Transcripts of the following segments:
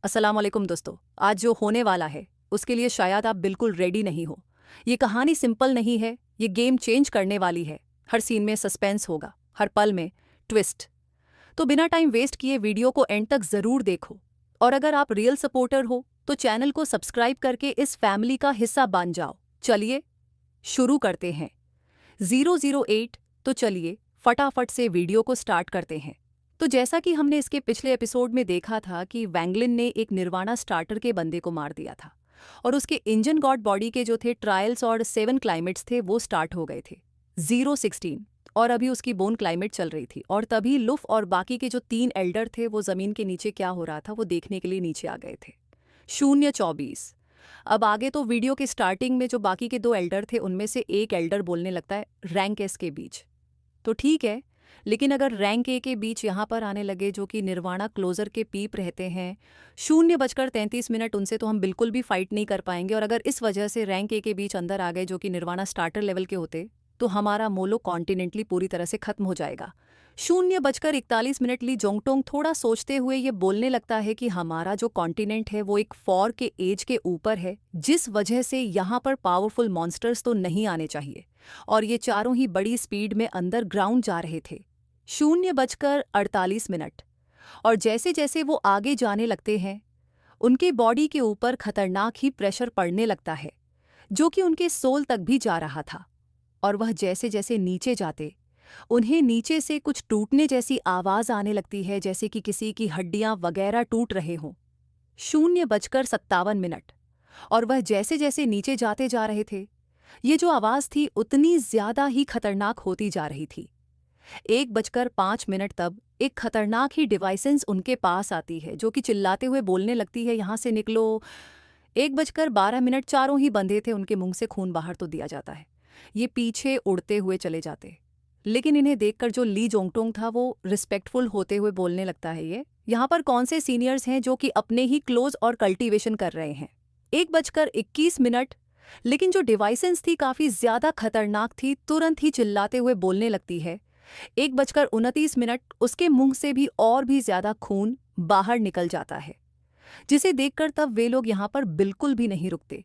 अस्सलाम वालेकुम दोस्तों। आज जो होने वाला है उसके लिए शायद आप बिल्कुल रेडी नहीं हो। ये कहानी सिंपल नहीं है, ये गेम चेंज करने वाली है। हर सीन में सस्पेंस होगा, हर पल में ट्विस्ट। तो बिना टाइम वेस्ट किए वीडियो को एंड तक ज़रूर देखो। और अगर आप रियल सपोर्टर हो तो चैनल को सब्सक्राइब करके इस फैमिली का हिस्सा बन जाओ। चलिए शुरू करते हैं। 008। तो चलिए फटाफट से वीडियो को स्टार्ट करते हैं। तो जैसा कि हमने इसके पिछले एपिसोड में देखा था कि वैंगलिन ने एक निर्वाणा स्टार्टर के बंदे को मार दिया था और उसके इंजन गॉड बॉडी के जो थे ट्रायल्स और 7 क्लाइमेट्स थे वो स्टार्ट हो गए थे। 016 और अभी उसकी बोन क्लाइमेट चल रही थी और तभी लुफ और बाकी के जो 3 एल्डर थे वो ज़मीन के नीचे क्या हो रहा था वो देखने के लिए नीचे आ गए थे। 024। अब आगे तो वीडियो के स्टार्टिंग में जो बाकी के 2 एल्डर थे उनमें से एक एल्डर बोलने लगता है रैंक एस के बीच। तो ठीक है, लेकिन अगर रैंक ए के बीच यहाँ पर आने लगे जो कि निर्वाणा क्लोजर के पीप रहते हैं 0:33 उनसे तो हम बिल्कुल भी फाइट नहीं कर पाएंगे। और अगर इस वजह से रैंक ए के बीच अंदर आ गए जो कि निर्वाणा स्टार्टर लेवल के होते तो हमारा मोलो कॉन्टिनेंटली पूरी तरह से खत्म हो जाएगा। 0:41 ली जोंगटोंग थोड़ा सोचते हुए ये बोलने लगता है कि हमारा जो कॉन्टिनेंट है वो एक 4 के एज के ऊपर है, जिस वजह से यहाँ पर पावरफुल मॉन्स्टर्स तो नहीं आने चाहिए। और ये चारों ही बड़ी स्पीड में अंदर ग्राउंड जा रहे थे। 0:48 और जैसे जैसे वो आगे जाने लगते हैं उनके बॉडी के ऊपर खतरनाक ही प्रेशर पड़ने लगता है जो कि उनके सोल तक भी जा रहा था। और वह जैसे जैसे नीचे जाते उन्हें नीचे से कुछ टूटने जैसी आवाज आने लगती है, जैसे कि किसी की हड्डियां वगैरह टूट रहे हों। 0:57 और वह जैसे जैसे नीचे जाते जा रहे थे ये जो आवाज थी उतनी ज्यादा ही खतरनाक होती जा रही थी। 1:05 तब एक खतरनाक ही डिवाइसेंस उनके पास आती है जो कि चिल्लाते हुए बोलने लगती है यहाँ से निकलो। 1:12 चारों ही बंधे थे, उनके मुंह से खून बाहर तो दिया जाता है। ये पीछे उड़ते हुए चले जाते, लेकिन इन्हें देखकर जो ली जोंगटोंग था वो रिस्पेक्टफुल होते हुए बोलने लगता है ये यहाँ पर कौन से सीनियर्स हैं जो कि अपने ही क्लोज और कल्टीवेशन कर रहे हैं। 1:21 लेकिन जो डिवाइसेंस थी काफी ज्यादा खतरनाक थी, तुरंत ही चिल्लाते हुए बोलने लगती है। 1:29 उसके मुंह से भी और भी ज्यादा खून बाहर निकल जाता है, जिसे देखकर तब वे लोग यहाँ पर बिल्कुल भी नहीं रुकते।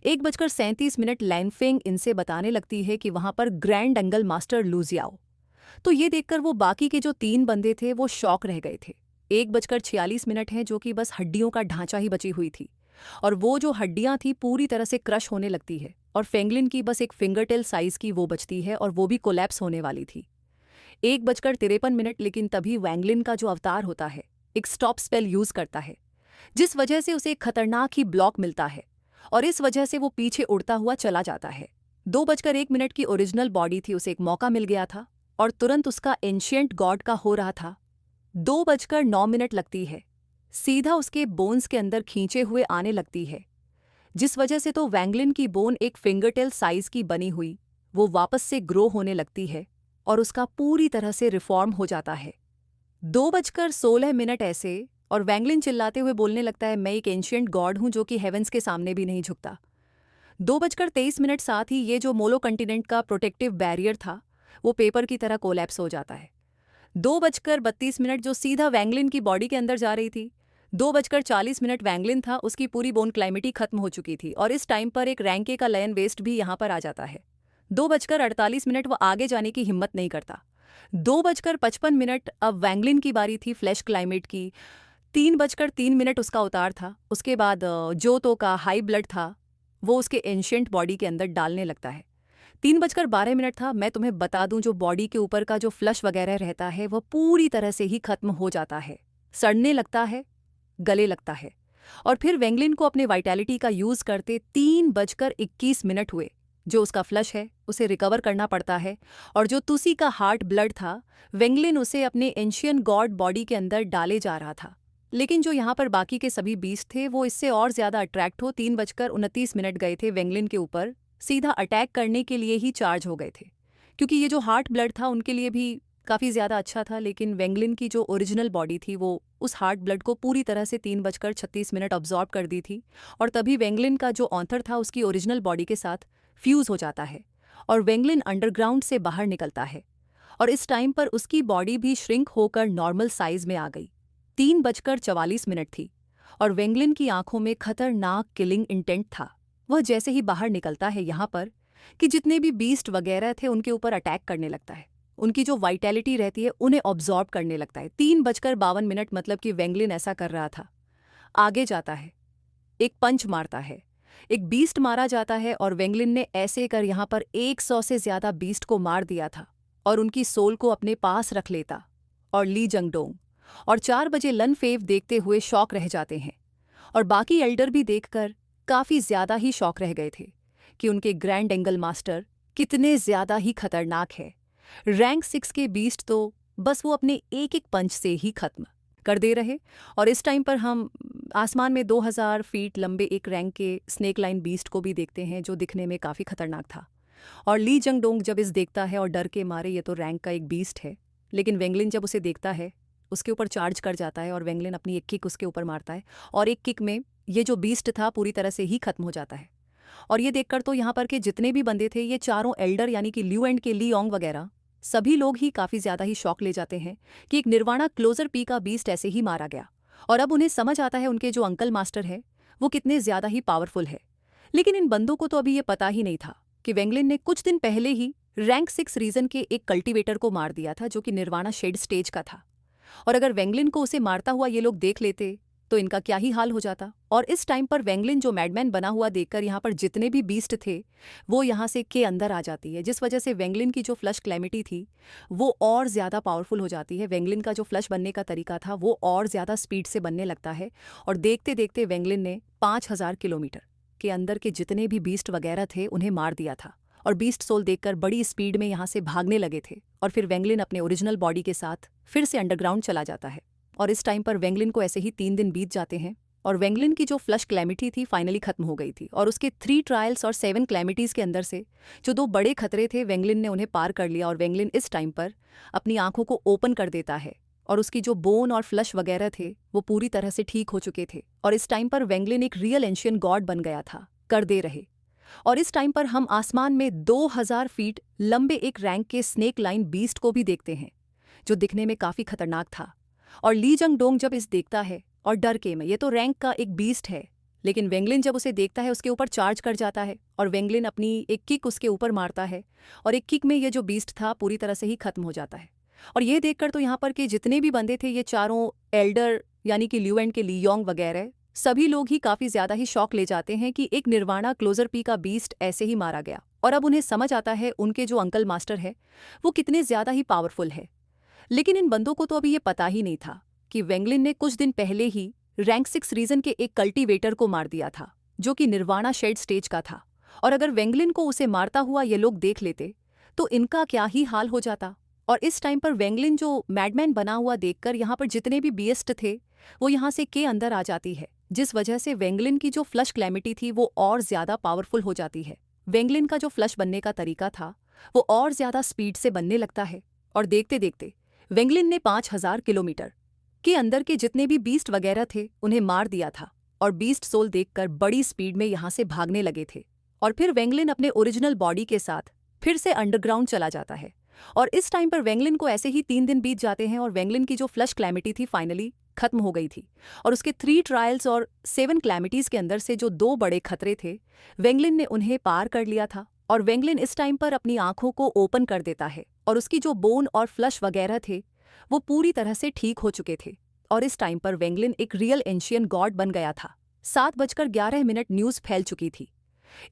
1:37 लैनफेंग इनसे बताने लगती है कि वहां पर ग्रैंड अंगल मास्टर लूजियाओ। तो ये देखकर वो बाकी के जो 3 बंदे थे वो शॉक रह गए थे। 1:46 है जो कि बस हड्डियों का ढांचा ही बची हुई थी और वो जो हड्डियां थी पूरी तरह से क्रश होने लगती है और फेंगलिन की बस एक फिंगरटेल साइज की वो बचती है और वो भी कोलैप्स होने वाली थी। 1:53 लेकिन तभी वैंगलिन का जो अवतार होता है एक स्टॉप स्पेल यूज करता है, जिस वजह से उसे एक खतरनाक ही ब्लॉक मिलता है और इस वजह से वो पीछे उड़ता हुआ चला जाता है। 2:01 की ओरिजिनल बॉडी थी, उसे एक मौका मिल गया था और तुरंत उसका एंशिएंट गॉड का हो रहा था। 2:09 लगती है, सीधा उसके बोन्स के अंदर खींचे हुए आने लगती है, जिस वजह से तो वैंगलिन की बोन एक फिंगरटेल साइज की बनी हुई वो वापस से ग्रो होने लगती है और उसका पूरी तरह से रिफॉर्म हो जाता है। 2:16 ऐसे और वैंगलिन चिल्लाते हुए बोलने लगता है मैं एक एंशिएंट गॉड हूं जो कि हेवेंस के सामने भी नहीं झुकता। 2:23 साथ ही ये जो मोलो कंटिनेंट का प्रोटेक्टिव बैरियर था वो पेपर की तरह कोलैप्स हो जाता है। 2:32 जो सीधा वैंगलिन की बॉडी के अंदर जा रही थी। 2:40 वैंगलिन था, उसकी पूरी बोन क्लाइमिटी खत्म हो चुकी थी और इस टाइम पर एक रैंके का लयन वेस्ट भी यहाँ पर आ जाता है। 2:48 वो आगे जाने की हिम्मत नहीं करता। 2:55 अब वैंगलिन की बारी थी फ्लैश क्लाइमेट की। 3:03 उसका उतार था। उसके बाद जो तो का हाई ब्लड था वो उसके एंशिएंट बॉडी के अंदर डालने लगता है। 3:12 था। मैं तुम्हें बता दूं जो बॉडी के ऊपर का जो फ्लश वगैरह रहता है वह पूरी तरह से ही खत्म हो जाता है, सड़ने लगता है, गले लगता है। और फिर वैंगलिन को अपने वाइटैलिटी का यूज करते 3:21 हुए, जो उसका फ्लश है उसे रिकवर करना पड़ता है और जो तुसी का हार्ट ब्लड था वैंगलिन उसे अपने एंशियन गॉड बॉडी के अंदर डाले जा रहा था। लेकिन जो यहाँ पर बाकी के सभी बीस्ट थे वो इससे और ज्यादा अट्रैक्ट हो 3:29 गए थे वैंगलिन के ऊपर, सीधा अटैक करने के लिए ही चार्ज हो गए थे, क्योंकि ये जो हार्ट ब्लड था उनके लिए भी काफ़ी ज़्यादा अच्छा था। लेकिन वैंगलिन की जो ओरिजिनल बॉडी थी वो उस हार्ट ब्लड को पूरी तरह से 3:36 अब्जॉर्ब कर दी थी और तभी वैंगलिन का जो ऑथर था उसकी ओरिजिनल बॉडी के साथ फ्यूज़ हो जाता है और वैंगलिन अंडरग्राउंड से बाहर निकलता है और इस टाइम पर उसकी बॉडी भी श्रिंक होकर नॉर्मल साइज में आ गई। 3:44 थी और वेंगलिन की आंखों में खतरनाक किलिंग इंटेंट था। वह जैसे ही बाहर निकलता है यहाँ पर कि जितने भी बीस्ट वगैरह थे उनके ऊपर अटैक करने लगता है। उनकी जो वाइटैलिटी रहती है उन्हें ऑब्जॉर्ब करने लगता है। 3:52 मतलब कि वेंगलिन ऐसा कर रहा था। आगे जाता है, एक पंच मारता है, एक बीस्ट मारा जाता है और वेंगलिन ने ऐसे कर यहाँ पर 100 से ज्यादा बीस्ट को मार दिया था और उनकी सोल को अपने पास रख लेता। और ली जंगडोंग और 4 बजे लन फेव देखते हुए शॉक रह जाते हैं और बाकी एल्डर भी देखकर काफी ज्यादा ही शॉक रह गए थे कि उनके ग्रैंड एंगल मास्टर कितने ज्यादा ही खतरनाक है। रैंक 6 के बीस्ट तो बस वो अपने एक एक पंच से ही खत्म कर दे रहे। और इस टाइम पर हम आसमान में 2000 फीट लंबे एक रैंक के स्नेक लाइन बीस्ट को भी देखते हैं जो दिखने में काफ़ी खतरनाक था। और ली जंगडोंग जब इस देखता है और डर के मारे ये तो रैंक का एक बीस्ट है, लेकिन वेंगलिन जब उसे देखता है उसके ऊपर चार्ज कर जाता है और वेंगलिन अपनी एक किक उसके ऊपर मारता है और एक किक में ये जो बीस्ट था पूरी तरह से ही खत्म हो जाता है। और ये देखकर तो यहाँ पर के जितने भी बंदे थे, ये चारों एल्डर यानी कि ल्यू एंड के ली ओंग वगैरह सभी लोग ही काफ़ी ज़्यादा ही शॉक ले जाते हैं कि एक निर्वाणा क्लोजर पी का बीस्ट ऐसे ही मारा गया। और अब उन्हें समझ आता है उनके जो अंकल मास्टर है वो कितने ज़्यादा ही पावरफुल है। लेकिन इन बंदों को तो अभी ये पता ही नहीं था कि वेंगलिन ने कुछ दिन पहले ही रैंक 6 रीजन के एक कल्टीवेटर को मार दिया था जो कि निर्वाणा शेड स्टेज का था। और अगर वेंगलिन को उसे मारता हुआ ये लोग देख लेते तो इनका क्या ही हाल हो जाता। और इस टाइम पर वेंगलिन जो मैडमैन बना हुआ देखकर यहाँ पर जितने भी बीस्ट थे वो यहाँ से के अंदर आ जाती है, जिस वजह से वेंगलिन की जो फ्लश क्लैमिटी थी वो और ज़्यादा पावरफुल हो जाती है। वेंगलिन का जो फ्लश बनने का तरीका था वो और ज़्यादा स्पीड से बनने लगता है और देखते देखते वेंगलिन ने 5000 किलोमीटर के अंदर के जितने भी बीस्ट वगैरह थे उन्हें मार दिया था। और बीस्ट सोल देखकर बड़ी स्पीड में यहाँ से भागने लगे थे और फिर वेंगलिन अपने ओरिजिनल बॉडी के साथ फिर से अंडरग्राउंड चला जाता है। और इस टाइम पर वेंगलिन को ऐसे ही 3 दिन बीत जाते हैं और वेंगलिन की जो फ्लश क्लैमिटी थी फाइनली खत्म हो गई थी। और उसके 3 ट्रायल्स और 7 क्लैमिटीज़ के अंदर से जो 2 बड़े खतरे थे वेंगलिन ने उन्हें पार कर लिया। और वेंगलिन इस टाइम पर अपनी आंखों को ओपन कर देता है और उसकी जो बोन और फ्लश वगैरह थे वो पूरी तरह से ठीक हो चुके थे। और इस टाइम पर वेंगलिन एक रियल एंशियन गॉड बन गया था, कर दे रहे। और इस टाइम पर हम आसमान में 2000 फीट लंबे एक रैंक के स्नेक लाइन बीस्ट को भी देखते हैं जो दिखने में काफ़ी खतरनाक था। और ली जंगडोंग जब इस देखता है और डर के में ये तो रैंक का एक बीस्ट है, लेकिन वेंगलिन जब उसे देखता है उसके ऊपर चार्ज कर जाता है और वेंगलिन अपनी एक किक उसके ऊपर मारता है और एक किक में ये जो बीस्ट था पूरी तरह से ही खत्म हो जाता है। और ये देखकर तो यहाँ पर के जितने भी बंदे थे ये चारों एल्डर यानी कि ल्यू एंड के ली योंग वगैरह सभी लोग ही काफ़ी ज़्यादा ही शॉक ले जाते हैं कि एक निर्वाणा क्लोजर पी का बीस्ट ऐसे ही मारा गया। और अब उन्हें समझ आता है उनके जो अंकल मास्टर है वो कितने ज़्यादा ही पावरफुल है। लेकिन इन बंदों को तो अभी ये पता ही नहीं था कि वेंगलिन ने कुछ दिन पहले ही रैंक 6 रीजन के एक कल्टीवेटर को मार दिया था जो कि निर्वाणा शेड स्टेज का था। और अगर वेंगलिन को उसे मारता हुआ ये लोग देख लेते तो इनका क्या ही हाल हो जाता। और इस टाइम पर वेंगलिन जो मैडमैन बना हुआ देखकर यहाँ पर जितने भी बीस्ट थे वो यहाँ से के अंदर आ जाती है, जिस वजह से वेंगलिन की जो फ्लश क्लैमिटी थी वो और ज़्यादा पावरफुल हो जाती है। वेंगलिन का जो फ्लश बनने का तरीका था वो और ज़्यादा स्पीड से बनने लगता है और देखते देखते वेंगलिन ने 5000 किलोमीटर के अंदर के जितने भी बीस्ट वगैरह थे उन्हें मार दिया था और बीस्ट सोल देखकर बड़ी स्पीड में यहाँ से भागने लगे थे। और फिर वेंगलिन अपने ओरिजिनल बॉडी के साथ फिर से अंडरग्राउंड चला जाता है। और इस टाइम पर वेंगलिन को ऐसे ही 3 दिन बीत जाते हैं और वेंगलिन की जो फ्लश क्लैमिटी थी फाइनली खत्म हो गई थी। और उसके 3 ट्रायल्स और 7 क्लैमिटीज़ के अंदर से जो 2 बड़े खतरे थे वेंगलिन ने उन्हें पार कर लिया था। और वेंगलिन इस टाइम पर अपनी आंखों को ओपन कर देता है और उसकी जो बोन और फ्लश वगैरह थे वो पूरी तरह से ठीक हो चुके थे। और इस टाइम पर वेंगलिन एक रियल एंशियन गॉड बन गया था। 7:11 न्यूज़ फैल चुकी थी।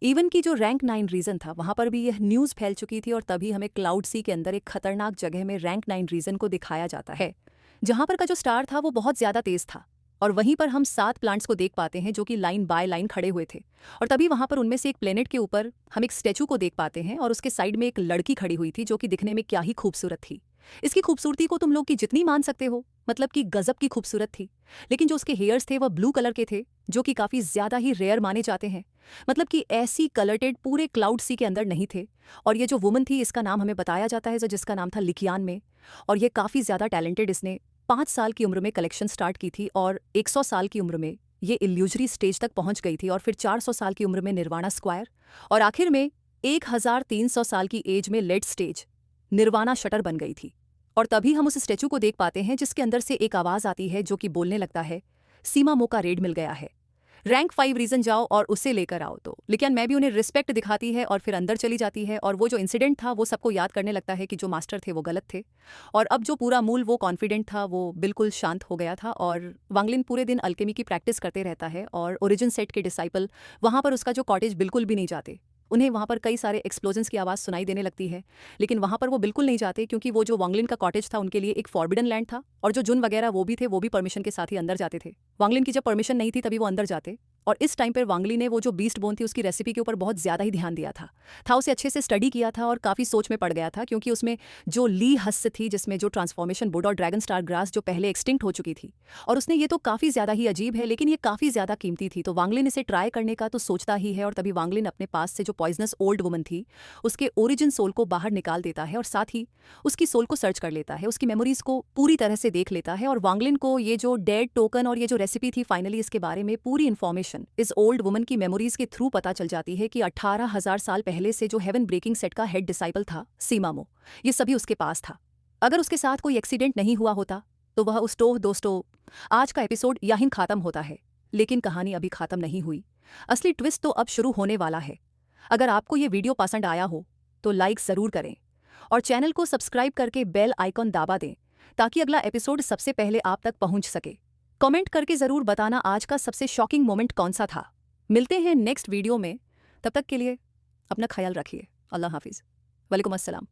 इवन की जो रैंक 9 रीजन था वहां पर भी यह न्यूज़ फैल चुकी थी और तभी हमें क्लाउड सी के अंदर एक खतरनाक जगह में रैंक 9 रीजन को दिखाया जाता है जहां पर का जो स्टार था वो बहुत ज़्यादा तेज था। और वहीं पर हम 7 प्लांट्स को देख पाते हैं जो कि लाइन बाय लाइन खड़े हुए थे। और तभी वहां पर उनमें से एक प्लेनेट के ऊपर हम एक स्टैचू को देख पाते हैं और उसके साइड में एक लड़की खड़ी हुई थी जो कि दिखने में क्या ही खूबसूरत थी। इसकी खूबसूरती को तुम लोग की जितनी मान सकते हो, मतलब कि गजब की खूबसूरत थी। लेकिन जो उसके हेयर्स थे वह ब्लू कलर के थे जो कि काफ़ी ज़्यादा ही रेयर माने जाते हैं, मतलब कि ऐसी कलर्टेड पूरे क्लाउड सी के अंदर नहीं थे। और ये जो वुमन थी इसका नाम हमें बताया जाता है जिसका नाम था लिकियान में। और ये काफ़ी ज़्यादा टैलेंटेड, इसने 5 साल की उम्र में कलेक्शन स्टार्ट की थी और 100 साल की उम्र में ये इल्यूजरी स्टेज तक पहुंच गई थी और फिर 400 साल की उम्र में निर्वाणा स्क्वायर और आखिर में 1300 साल की एज में लेड स्टेज निर्वाणा शटर बन गई थी। और तभी हम उस स्टैचू को देख पाते हैं जिसके अंदर से एक आवाज़ आती है जो कि बोलने लगता है सीमा मो का रेड मिल गया है, रैंक 5 रीजन जाओ और उसे लेकर आओ। तो लेकिन मैं भी उन्हें रिस्पेक्ट दिखाती है और फिर अंदर चली जाती है और वो जो इंसिडेंट था वो सबको याद करने लगता है कि जो मास्टर थे वो गलत थे। और अब जो पूरा मूल वो कॉन्फिडेंट था वो बिल्कुल शांत हो गया था और वांगलिन पूरे दिन अल्केमी की प्रैक्टिस करते रहता है और ओरिजिन सेट के डिसाइपल वहाँ पर उसका जो कॉटेज बिल्कुल भी नहीं जाते। उन्हें वहाँ पर कई सारे एक्सप्लोजन्स की आवाज़ सुनाई देने लगती है, लेकिन वहाँ पर वो बिल्कुल नहीं जाते क्योंकि वो जो वांगलिन का कॉटेज था उनके लिए एक फॉरबिडन लैंड था और जो जुन वगैरह वो भी थे वो भी परमिशन के साथ ही अंदर जाते थे। वांगलिन की जब परमिशन नहीं थी तभी वो अंदर जाते और इस टाइम पर वांगली ने वो जो बीस्ट बोन थी उसकी रेसिपी के ऊपर बहुत ज़्यादा ही ध्यान दिया था उसे अच्छे से स्टडी किया था और काफ़ी सोच में पड़ गया था क्योंकि उसमें जो ली हस्य थी जिसमें जो ट्रांसफॉर्मेशन वुड और ड्रैगन स्टार ग्रास जो पहले एक्सटिंक्ट हो चुकी थी और उसने ये तो काफ़ी ज़्यादा ही अजीब है लेकिन ये काफ़ी ज़्यादा कीमती थी, तो वांगलिन इसे ट्राई करने का तो सोचता ही है और तभी वांगलिन अपने पास से जो पॉइजनस ओल्ड वुमन थी उसके ओरिजिन सोल को बाहर निकाल देता है और साथ ही उसकी सोल को सर्च कर लेता है, उसकी मेमोरीज को पूरी तरह से देख लेता है और वांगलिन को ये जो डेड टोकन और ये जो रेसिपी थी फाइनली इसके बारे में पूरी इन्फॉर्मेशन इस ओल्ड वुमन की मेमोरीज के थ्रू पता चल जाती है कि 18,000 साल पहले से जो हेवन ब्रेकिंग सेट का हेड डिसाइपल था सीमा मो, ये सभी उसके पास था। अगर उसके साथ कोई एक्सीडेंट नहीं हुआ होता तो वह उस दोस्तों आज का एपिसोड यहीं खत्म होता है, लेकिन कहानी अभी खत्म नहीं हुई। असली ट्विस्ट तो अब शुरू होने वाला है। अगर आपको ये वीडियो पसंद आया हो तो लाइक ज़रूर करें और चैनल को सब्सक्राइब करके बेल आइकॉन दबा दें ताकि अगला एपिसोड सबसे पहले आप तक पहुंच सके। कमेंट करके ज़रूर बताना आज का सबसे शॉकिंग मोमेंट कौन सा था। मिलते हैं नेक्स्ट वीडियो में, तब तक के लिए अपना ख्याल रखिए। अल्लाह हाफिज़। वालेकुम अस्सलाम।